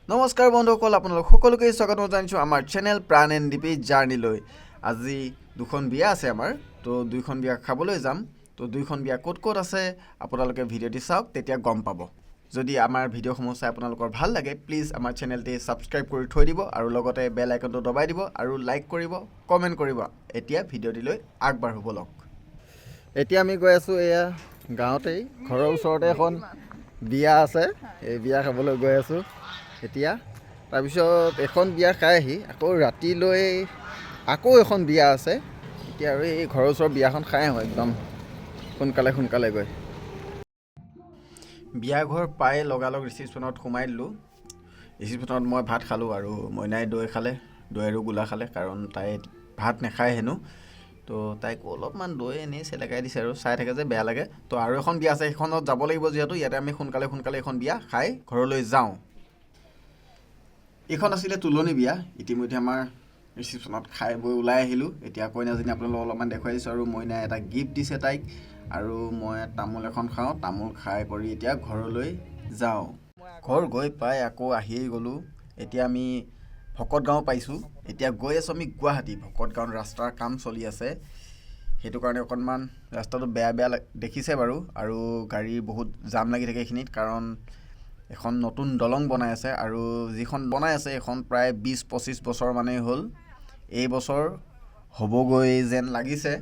নমস্কাৰ বন্ধুসকল, আপোনালোক সকলোকে স্বাগত জনাইছোঁ আমাৰ চেনেল প্ৰাণ এণ্ড ডিপি জাৰ্ণিলৈ। আজি দুখন বিয়া আছে আমাৰ, তো দুইখন বিয়া খাবলৈ যাম। তো দুইখন বিয়া ক'ত ক'ত আছে আপোনালোকে ভিডিঅ'টি চাওক, তেতিয়া গম পাব। যদি আমাৰ ভিডিঅ'সমূহ চাই আপোনালোকৰ ভাল লাগে, প্লিজ আমাৰ চেনেলটি ছাবস্ক্ৰাইব কৰি থৈ দিব আৰু লগতে বেল আইকনটো দবাই দিব আৰু লাইক কৰিব, কমেণ্ট কৰিব। এতিয়া ভিডিঅ'টিলৈ আগবাঢ়ো ব'লক। এতিয়া আমি গৈ আছোঁ এয়া গাঁৱতেই, ঘৰৰ ওচৰতে এখন বিয়া আছে, এই বিয়া খাবলৈ গৈ আছোঁ এতিয়া। তাৰপিছত এখন বিয়া খাই আহি আকৌ ৰাতিলৈ আকৌ এখন বিয়া আছে এতিয়া, আৰু এই ঘৰৰ ওচৰৰ বিয়াখন খাই আহোঁ একদম সোনকালে গৈ। বিয়া ঘৰ পাই লগালগ ৰিচিপশ্যনত সোমাই দিলোঁ। ৰিচিপশ্যনত মই ভাত খালোঁ আৰু মইনাই দৈ খালে, দৈ আৰু গোলা খালে, কাৰণ তাই ভাত নাখায় হেনো। তো তাইকো অলপমান দৈ এনেই চেলেকাই দিছে আৰু, চাই থাকে যে বেয়া লাগে। তো আৰু এখন বিয়া আছে, সেইখনত যাব লাগিব যিহেতু, ইয়াতে আমি সোনকালে এখন বিয়া খাই ঘৰলৈ যাওঁ। এইখন আছিলে তুলনি বিয়া। ইতিমধ্যে আমাৰ ৰিচিপশ্যনত খাই বৈ ওলাই আহিলোঁ। এতিয়া কইনাজনী আপোনালোকক অলপমান দেখুৱাই দিছোঁ, আৰু মইনাই এটা গিফ্ট দিছে তাইক, আৰু মই তামোল এখন খাওঁ। তামোল খাই কৰি এতিয়া ঘৰলৈ যাওঁ। ঘৰ গৈ পাই আকৌ আহিয়েই গ'লোঁ। এতিয়া আমি ভকত গাঁও পাইছোঁ। এতিয়া গৈ আছোঁ আমি গুৱাহাটী। ভকত গাঁৱত ৰাস্তাৰ কাম চলি আছে, সেইটো কাৰণে অকণমান ৰাস্তাটো বেয়া দেখিছে বাৰু, আৰু গাড়ীৰ বহুত জাম লাগি থাকে এইখিনিত, কাৰণ এখন নতুন দলং বনাই আছে, আৰু যিখন বনাই আছে এইখন প্ৰায় 20-25 বছৰ মানেই হ'ল। এই বছৰ হ'বগৈ যেন লাগিছে।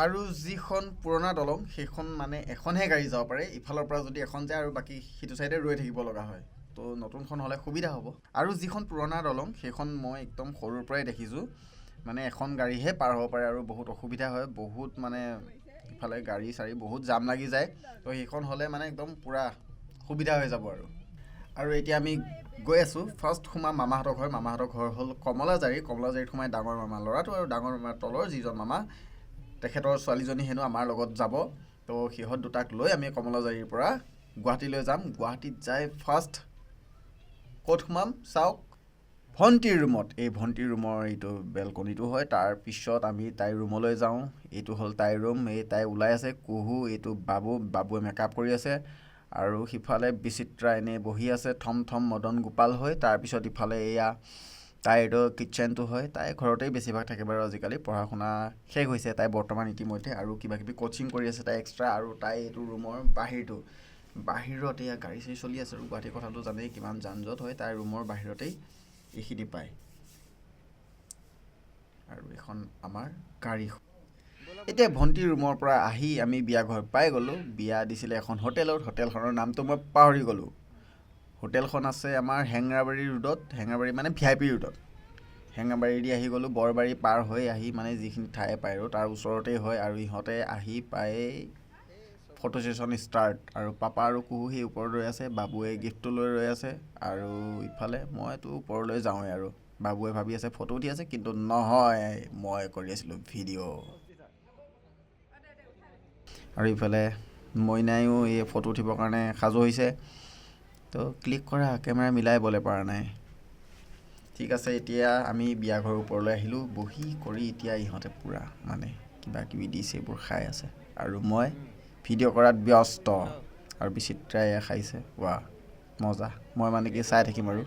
আৰু যিখন পুৰণা দলং সেইখন মানে এখনহে গাড়ী যাব পাৰে, ইফালৰ পৰা যদি এখন যায় আৰু বাকী সিটো চাইডে ৰৈ থাকিব লগা হয়। তো নতুনখন হ'লে সুবিধা হ'ব। আৰু যিখন পুৰণা দলং সেইখন মই একদম সৰুৰ পৰাই দেখিছোঁ, মানে এখন গাড়ীহে পাৰ হ'ব পাৰে আৰু বহুত অসুবিধা হয়, বহুত মানে ইফালে গাড়ী চাড়ী বহুত জাম লাগি যায়। তো সেইখন হ'লে মানে একদম পূৰা সুবিধা হৈ যাব আৰু এতিয়া আমি গৈ আছোঁ। ফাৰ্ষ্ট সোমাম মামাহঁতৰ ঘৰ। মামাহঁতৰ ঘৰ হ'ল কমলাজাৰীত সোমাই ডাঙৰ মামা ল'ৰাটো আৰু ডাঙৰ মামাৰ তলৰ যিজন মামা, তেখেতৰ ছোৱালীজনী হেনো আমাৰ লগত যাব। তো সিহঁত দুটাক লৈ আমি কমলাজাৰীৰ পৰা গুৱাহাটীলৈ যাম। গুৱাহাটীত যাই ফাৰ্ষ্ট ক'ত সোমাম চাওক, ভণ্টিৰ ৰুমত। এই ভণ্টিৰ ৰুমৰ এইটো বেলকনিটো হয়, তাৰপিছত আমি তাইৰ ৰুমলৈ যাওঁ। এইটো হ'ল তাইৰ ৰুম। এই তাই ওলাই আছে। কুহু, এইটো বাবুৱে মেকআপ কৰি আছে, আৰু সিফালে বিচিত্ৰা এনেই বহি আছে থম মদন গোপাল হৈ। তাৰপিছত ইফালে এয়া তাইৰ কিটচেনটো হয়। তাই ঘৰতেই বেছিভাগ থাকে বাৰু, আজিকালি পঢ়া শুনা শেষ হৈছে তাই বৰ্তমান ইতিমধ্যে, আৰু কিবাকিবি কোচিং কৰি আছে তাই এক্সট্ৰা। আৰু তাই এইটো ৰুমৰ বাহিৰত এয়া গাড়ী চাড়ী চলি আছে, আৰু গুৱাহাটীৰ কথাটো জানেই কিমান যান জঁট হয়। তাইৰ ৰুমৰ বাহিৰতেই এইখিনি পায়, আৰু এখন আমাৰ গাড়ী। এতিয়া ভণ্টিৰ ৰুমৰ পৰা আহি আমি বিয়া ঘৰ পাই গ'লোঁ। বিয়া দিছিলে এখন হোটেলত, হোটেলখনৰ নামটো মই পাহৰি গ'লোঁ। হোটেলখন আছে আমাৰ হেঙেৰাবাৰী ৰোডত, হেঙেৰাবাৰী মানে VIP ৰোডত। হেঙেৰাবাৰী দি আহি গ'লোঁ, বৰবাৰী পাৰ হৈ আহি মানে যিখিনি ঠাই পায় আৰু তাৰ ওচৰতেই হয়। আৰু ইহঁতে আহি পাই ফটো ছেশ্যন ষ্টাৰ্ট, আৰু পাপা আৰু কুহু সেই ওপৰত ৰৈ আছে, বাবুৱে গিফ্টটো লৈ ৰৈ আছে, আৰু ইফালে মইতো ওপৰলৈ যাওঁৱেই। আৰু বাবুৱে ভাবি আছে ফটো উঠি আছে, কিন্তু নহয়, মই কৰি আছিলোঁ ভিডিঅ'। আৰু ইফালে মইনায়ো এই ফটো উঠিবৰ কাৰণে সাজু হৈছে। তো ক্লিক কৰা, কেমেৰা মিলাই বলে পৰা নাই। ঠিক আছে, এতিয়া আমি বিয়া ঘৰৰ ওপৰলৈ আহিলোঁ। বহি কৰি এতিয়া ইহঁতে পূৰা মানে কিবা কিবি দিছে, এইবোৰ খাই আছে, আৰু মই ভিডিঅ' কৰাত ব্যস্ত। আৰু বিচিত্ৰাই খাইছে, ৱা মজা। মই মানে কি চাই থাকিম আৰু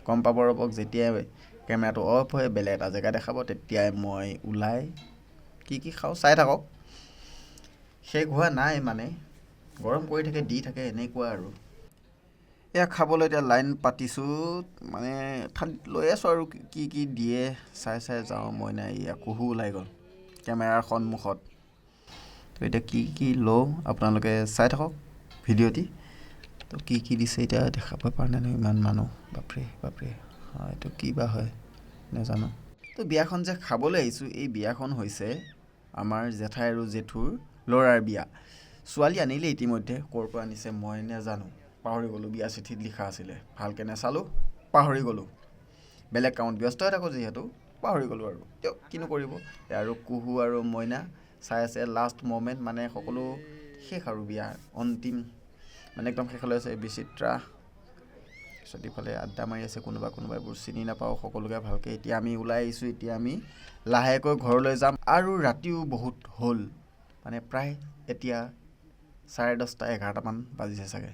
গম পাব ৰ'বক, যেতিয়াই কেমেৰাটো অফ হৈ বেলেগ এটা জেগা দেখাব তেতিয়াই মই ওলাই কি খাওঁ চাই থাকক। শেষ হোৱা নাই, মানে গৰম কৰি থাকে, দি থাকে, এনেকুৱা আৰু। এয়া খাবলৈ এতিয়া লাইন পাতিছোঁ, মানে থালিত লৈ আছোঁ আৰু কি দিয়ে চাই যাওঁ। মই নাই, এয়া কুহু ওলাই গ'ল কেমেৰাৰ সন্মুখত। তো এতিয়া কি লওঁ আপোনালোকে চাই থাকক ভিডিঅ'টি। তো কি দিছে এতিয়া দেখাব পৰা নাই নহয়, ইমান মানুহ, বাপৰে। এইটো কি বা হয় নাজানো। তো বিয়াখন যে খাবলৈ আহিছোঁ, এই বিয়াখন হৈছে আমাৰ জেঠাই আৰু জেঠুৰ ল'ৰাৰ বিয়া। ছোৱালী আনিলে ইতিমধ্যে, ক'ৰ পৰা আনিছে মই নাজানো, পাহৰি গ'লোঁ। বিয়া চিঠিত লিখা আছিলে, ভালকৈ নাচালোঁ, পাহৰি গ'লোঁ। বেলেগ কামত ব্যস্ত হৈ থাকোঁ যিহেতু, পাহৰি গ'লোঁ আৰু দিয়ক, কিনো কৰিব। আৰু কুহু আৰু মইনা চাই আছে লাষ্ট মমেণ্ট, মানে সকলো শেষ আৰু বিয়াৰ অন্তিম মানে একদম শেষলৈ আছে। বিচিত্ৰা পিছত ইফালে আড্ডা মাৰি আছে কোনোবাই এইবোৰ চিনি নাপাওঁ সকলোকে ভালকৈ। এতিয়া আমি ওলাই আহিছোঁ, এতিয়া আমি লাহেকৈ ঘৰলৈ যাম। আৰু ৰাতিও বহুত হ'ল, মানে প্ৰায় এতিয়া 10:30-11টামান বাজিছে চাগে।